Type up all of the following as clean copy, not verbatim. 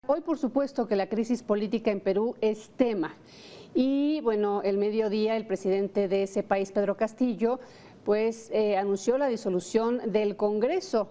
Hoy, por supuesto, que la crisis política en Perú es tema. Y bueno, el mediodía, el presidente de ese país, Pedro Castillo, pues anunció la disolución del Congreso,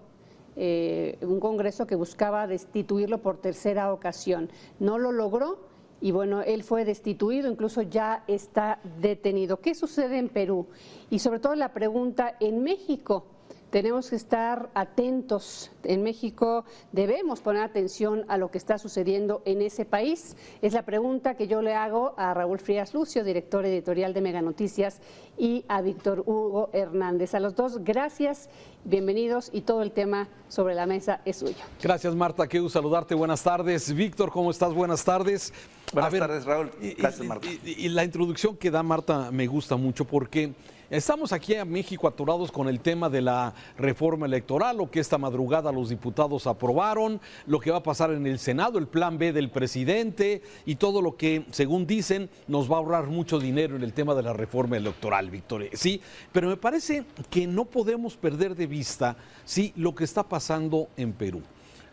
un Congreso que buscaba destituirlo por tercera ocasión. No lo logró y bueno, él fue destituido, incluso ya está detenido. ¿Qué sucede en Perú? Y sobre todo la pregunta en México. Tenemos que estar atentos. En México debemos poner atención a lo que está sucediendo en ese país. Es la pregunta que yo le hago a Raúl Frías Lucio, director editorial de Mega Noticias, y a Víctor Hugo Hernández. A los dos, gracias, bienvenidos y todo el tema sobre la mesa es suyo. Gracias, Marta, qué gusto saludarte. Buenas tardes. Víctor, ¿cómo estás? Buenas tardes. Buenas tardes, Raúl. Gracias, Marta. Y la introducción que da Marta me gusta mucho porque estamos aquí en México atorados con el tema de la reforma electoral, lo que esta madrugada los diputados aprobaron, lo que va a pasar en el Senado, el plan B del presidente y todo lo que, según dicen, nos va a ahorrar mucho dinero en el tema de la reforma electoral, Víctor. Sí, pero me parece que no podemos perder de vista, sí, lo que está pasando en Perú.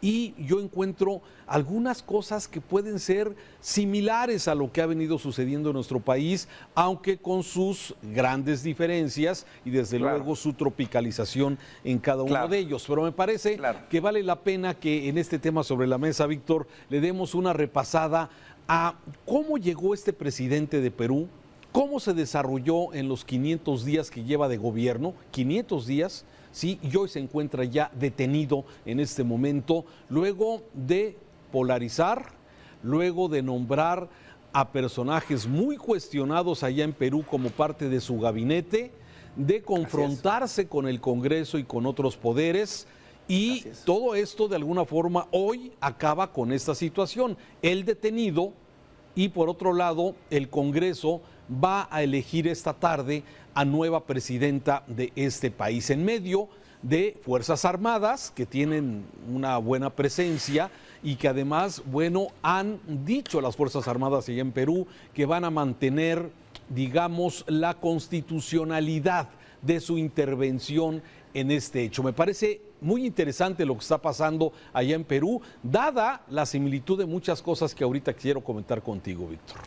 Y yo encuentro algunas cosas que pueden ser similares a lo que ha venido sucediendo en nuestro país, aunque con sus grandes diferencias y desde luego su tropicalización en cada uno de ellos. Pero me parece que vale la pena que en este tema sobre la mesa, Víctor, le demos una repasada a cómo llegó este presidente de Perú, cómo se desarrolló en los 500 días que lleva de gobierno, 500 días, sí, y hoy se encuentra ya detenido en este momento, luego de polarizar, luego de nombrar a personajes muy cuestionados allá en Perú como parte de su gabinete, de confrontarse con el Congreso y con otros poderes, y todo esto de alguna forma hoy acaba con esta situación. Él detenido y por otro lado el Congreso va a elegir esta tarde a nueva presidenta de este país, en medio de Fuerzas Armadas que tienen una buena presencia y que además, bueno, han dicho las Fuerzas Armadas allá en Perú que van a mantener, digamos, la constitucionalidad de su intervención en este hecho. Me parece muy interesante lo que está pasando allá en Perú, dada la similitud de muchas cosas que ahorita quiero comentar contigo, Víctor.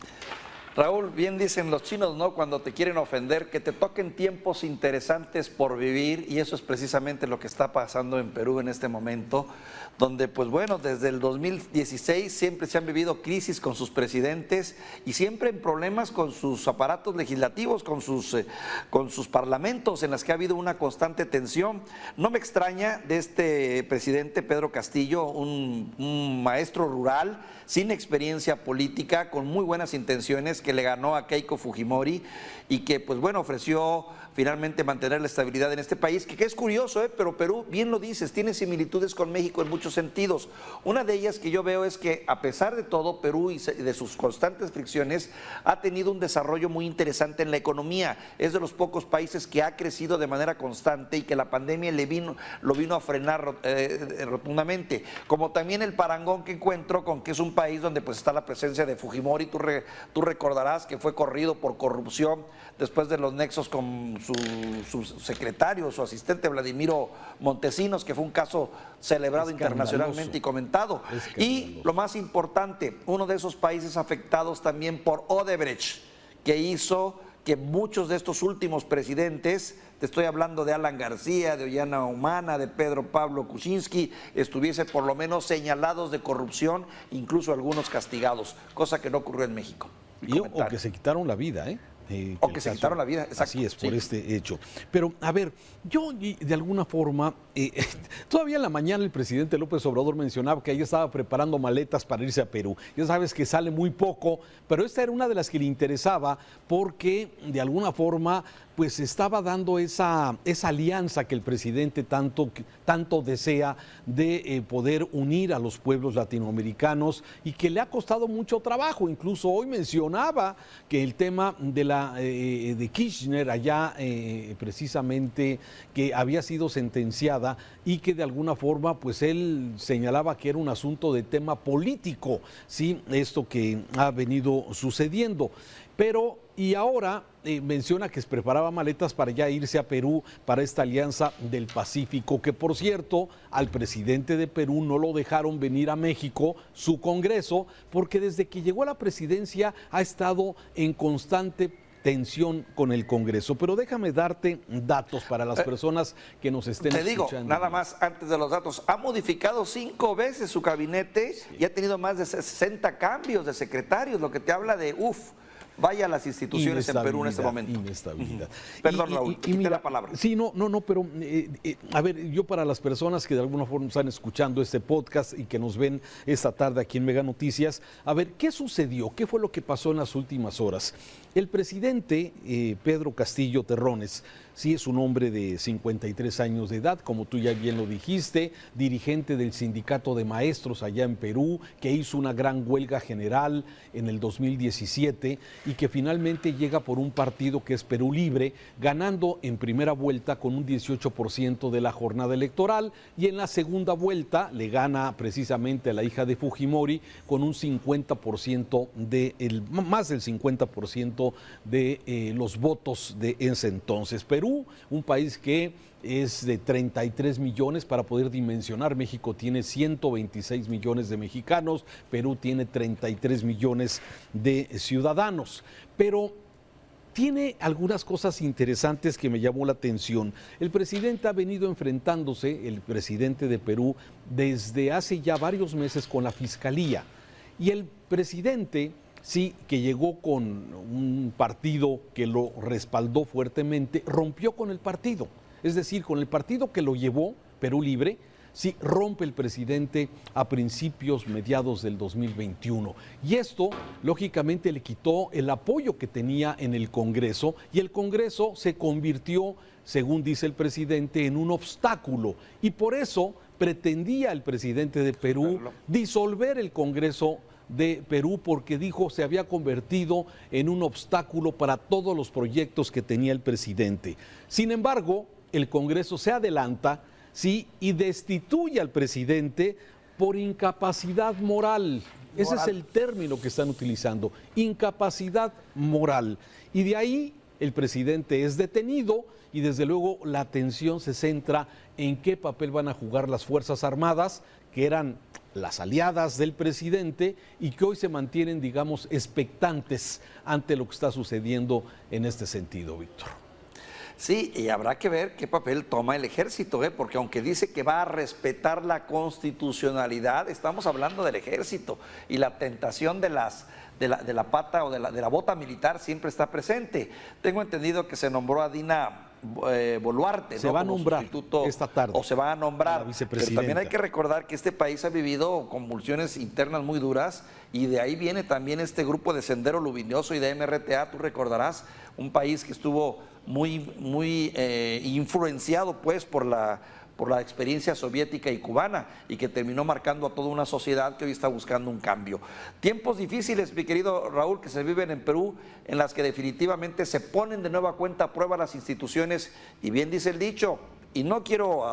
Raúl, bien dicen los chinos, ¿no? Cuando te quieren ofender, que te toquen tiempos interesantes por vivir, y eso es precisamente lo que está pasando en Perú en este momento, donde pues bueno, desde el 2016 siempre se han vivido crisis con sus presidentes y siempre en problemas con sus aparatos legislativos, con sus parlamentos, en las que ha habido una constante tensión. No me extraña de este presidente Pedro Castillo, un maestro rural, sin experiencia política, con muy buenas intenciones, que le ganó a Keiko Fujimori y que pues bueno, ofreció finalmente mantener la estabilidad en este país, que es curioso, pero Perú, bien lo dices, tiene similitudes con México en muchos sentidos. Una de ellas que yo veo es que a pesar de todo, Perú y de sus constantes fricciones ha tenido un desarrollo muy interesante en la economía. Es de los pocos países que ha crecido de manera constante y que la pandemia lo vino a frenar rotundamente. Como también el parangón que encuentro con que es un país donde pues está la presencia de Fujimori. Tú recordarás que fue corrido por corrupción después de los nexos con su secretario, su asistente Vladimiro Montesinos, que fue un caso celebrado internacionalmente y comentado. Y lo más importante, uno de esos países afectados también por Odebrecht, que hizo que muchos de estos últimos presidentes, te estoy hablando de Alan García, de Ollanta Humala, de Pedro Pablo Kuczynski, estuviesen por lo menos señalados de corrupción, incluso algunos castigados, cosa que no ocurrió en México. O que se quitaron la vida, o que se quitaron la vida, exacto. Así es, por este hecho. Pero, a ver, yo de alguna forma, todavía en la mañana el presidente López Obrador mencionaba que ella estaba preparando maletas para irse a Perú. Ya sabes que sale muy poco, pero esta era una de las que le interesaba porque, de alguna forma, pues estaba dando esa alianza que el presidente tanto desea de poder unir a los pueblos latinoamericanos y que le ha costado mucho trabajo. Incluso hoy mencionaba que el tema de Kirchner allá precisamente que había sido sentenciada y que de alguna forma pues él señalaba que era un asunto de tema político, ¿sí? Esto que ha venido sucediendo. Pero y ahora menciona que se preparaba maletas para ya irse a Perú para esta alianza del Pacífico, que por cierto, al presidente de Perú no lo dejaron venir a México, su Congreso, porque desde que llegó a la presidencia ha estado en constante tensión con el Congreso. Pero déjame darte datos para las personas que nos estén escuchando. Te digo, nada más antes de los datos, ha modificado 5 veces su gabinete y ha tenido más de 60 cambios de secretarios, lo que te habla de, vaya a las instituciones en Perú en este momento. Inestabilidad. Perdón, Raúl, te quité la palabra. Sí, no, pero a ver, yo para las personas que de alguna forma están escuchando este podcast y que nos ven esta tarde aquí en Mega Noticias, a ver, ¿qué sucedió? ¿Qué fue lo que pasó en las últimas horas? El presidente Pedro Castillo Terrones, sí es un hombre de 53 años de edad, como tú ya bien lo dijiste, dirigente del sindicato de maestros allá en Perú, que hizo una gran huelga general en el 2017 y que finalmente llega por un partido que es Perú Libre, ganando en primera vuelta con un 18% de la jornada electoral y en la segunda vuelta le gana precisamente a la hija de Fujimori con un 50% más del 50% de los votos de ese entonces. Perú, un país que es de 33 millones, para poder dimensionar, México tiene 126 millones de mexicanos, Perú tiene 33 millones de ciudadanos, pero tiene algunas cosas interesantes que me llamó la atención. El presidente ha venido enfrentándose, el presidente de Perú, desde hace ya varios meses con la Fiscalía, y el presidente sí, que llegó con un partido que lo respaldó fuertemente, rompió con el partido. Es decir, con el partido que lo llevó, Perú Libre, sí, rompe el presidente a mediados del 2021. Y esto, lógicamente, le quitó el apoyo que tenía en el Congreso, y el Congreso se convirtió, según dice el presidente, en un obstáculo. Y por eso pretendía el presidente de Perú disolver el Congreso de Perú, porque dijo se había convertido en un obstáculo para todos los proyectos que tenía el presidente. Sin embargo, el Congreso se adelanta, sí, y destituye al presidente por incapacidad moral. Ese es el término que están utilizando, incapacidad moral. Y de ahí el presidente es detenido y desde luego la atención se centra en qué papel van a jugar las Fuerzas Armadas, que eran las aliadas del presidente y que hoy se mantienen, digamos, expectantes ante lo que está sucediendo en este sentido, Víctor. Sí, y habrá que ver qué papel toma el ejército, porque aunque dice que va a respetar la constitucionalidad, estamos hablando del ejército y la tentación de la pata o de la bota militar siempre está presente. Tengo entendido que se nombró a Dina Boluarte, se va a nombrar esta tarde, o se va a nombrar, pero también hay que recordar que este país ha vivido convulsiones internas muy duras y de ahí viene también este grupo de Sendero Luminoso y de MRTA. Tú recordarás, un país que estuvo muy influenciado pues por la experiencia soviética y cubana y que terminó marcando a toda una sociedad que hoy está buscando un cambio. Tiempos difíciles, mi querido Raúl, que se viven en Perú, en las que definitivamente se ponen de nueva cuenta a prueba las instituciones, y bien dice el dicho, y no quiero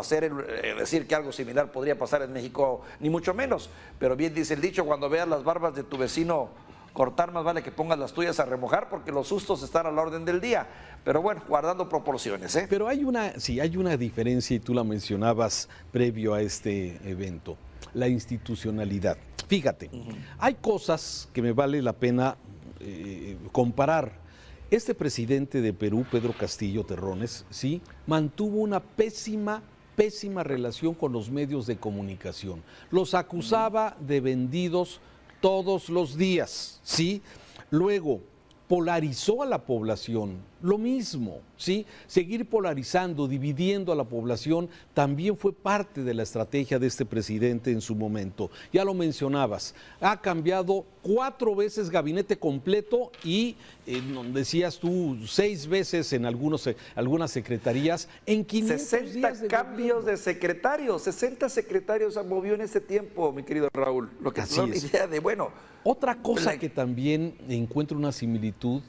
decir que algo similar podría pasar en México, ni mucho menos, pero bien dice el dicho, cuando veas las barbas de tu vecino cortar, más vale que pongas las tuyas a remojar, porque los sustos están a la orden del día. Pero bueno, guardando proporciones. Pero hay una diferencia, y tú la mencionabas previo a este evento, la institucionalidad. Fíjate, hay cosas que me vale la pena comparar. Este presidente de Perú, Pedro Castillo Terrones, sí, mantuvo una pésima relación con los medios de comunicación. Los acusaba de vendidos todos los días, ¿sí? Luego, polarizó a la población, lo mismo, ¿sí? Seguir polarizando, dividiendo a la población, también fue parte de la estrategia de este presidente en su momento. Ya lo mencionabas, ha cambiado 4 veces gabinete completo y, decías tú, 6 veces en algunas secretarías, en 500 60 días de cambios gobierno. De secretarios, 60 secretarios movió en ese tiempo, mi querido Raúl. Lo que es una idea de, bueno... Otra cosa que también encuentro una similitud,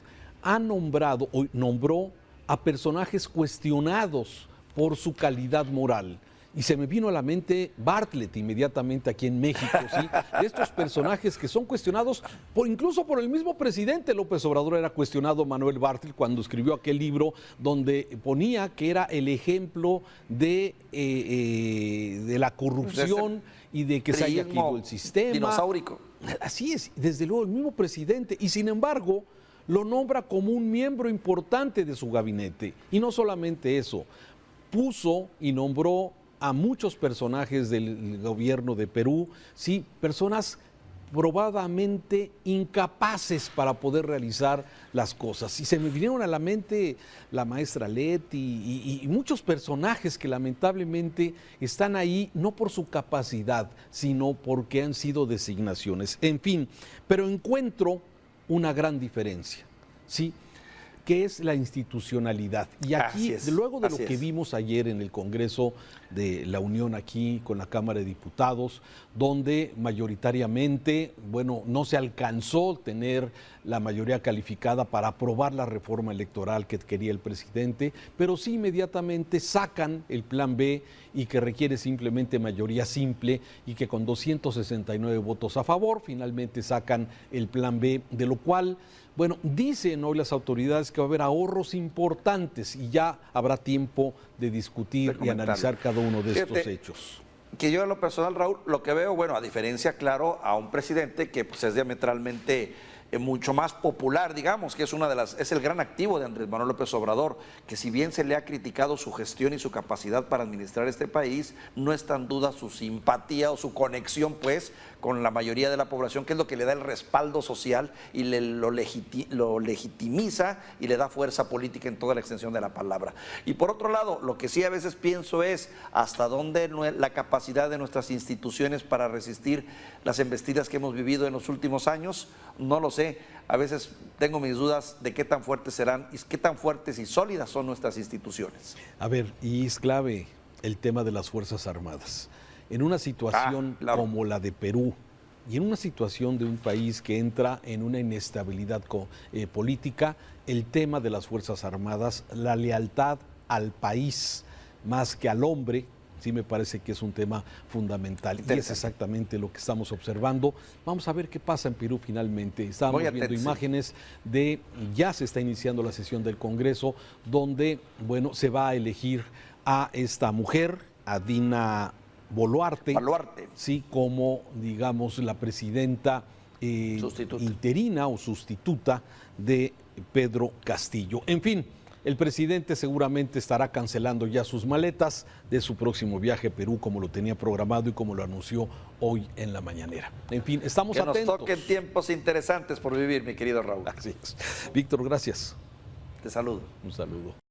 nombró a personajes cuestionados por su calidad moral. Y se me vino a la mente Bartlett inmediatamente aquí en México, ¿sí? De estos personajes que son cuestionados incluso por el mismo presidente López Obrador. Era cuestionado Manuel Bartlett cuando escribió aquel libro donde ponía que era el ejemplo de la corrupción y de que se haya caído el sistema. Dinosaurico. Así es, desde luego el mismo presidente, y sin embargo lo nombra como un miembro importante de su gabinete. Y no solamente eso, puso y nombró a muchos personajes del gobierno de Perú, sí, personas probadamente incapaces para poder realizar las cosas. Y se me vinieron a la mente la maestra Leti y muchos personajes que lamentablemente están ahí no por su capacidad, sino porque han sido designaciones. En fin, pero encuentro una gran diferencia, ¿sí? Que es la institucionalidad. Y aquí, luego de lo que vimos ayer en el Congreso de la Unión aquí con la Cámara de Diputados, donde mayoritariamente, bueno, no se alcanzó tener la mayoría calificada para aprobar la reforma electoral que quería el presidente, pero sí inmediatamente sacan el plan B y que requiere simplemente mayoría simple y que con 269 votos a favor finalmente sacan el plan B, de lo cual, bueno, dicen hoy las autoridades que va a haber ahorros importantes y ya habrá tiempo de discutir y analizar cada uno de estos hechos. Que yo en lo personal, Raúl, lo que veo, bueno, a diferencia, claro, a un presidente que pues, es diametralmente mucho más popular, digamos, que es el gran activo de Andrés Manuel López Obrador, que si bien se le ha criticado su gestión y su capacidad para administrar este país, no está en duda su simpatía o su conexión, pues, con la mayoría de la población, que es lo que le da el respaldo social y lo legitimiza y le da fuerza política en toda la extensión de la palabra. Y por otro lado, lo que sí a veces pienso es hasta dónde la capacidad de nuestras instituciones para resistir las embestidas que hemos vivido en los últimos años, no lo sé. A veces tengo mis dudas de qué tan fuertes serán y qué tan fuertes y sólidas son nuestras instituciones. A ver, y es clave el tema de las Fuerzas Armadas. En una situación como la de Perú y en una situación de un país que entra en una inestabilidad política, el tema de las Fuerzas Armadas, la lealtad al país más que al hombre, sí me parece que es un tema fundamental y es exactamente lo que estamos observando. Vamos a ver qué pasa en Perú finalmente. Estamos viendo imágenes de, ya se está iniciando la sesión del Congreso, donde, bueno, se va a elegir a esta mujer, a Dina Boluarte, sí, como, digamos, la presidenta interina o sustituta de Pedro Castillo. En fin, el presidente seguramente estará cancelando ya sus maletas de su próximo viaje a Perú, como lo tenía programado y como lo anunció hoy en la mañanera. En fin, estamos atentos. Que nos toquen tiempos interesantes por vivir, mi querido Raúl. Así es. Víctor, gracias. Te saludo. Un saludo.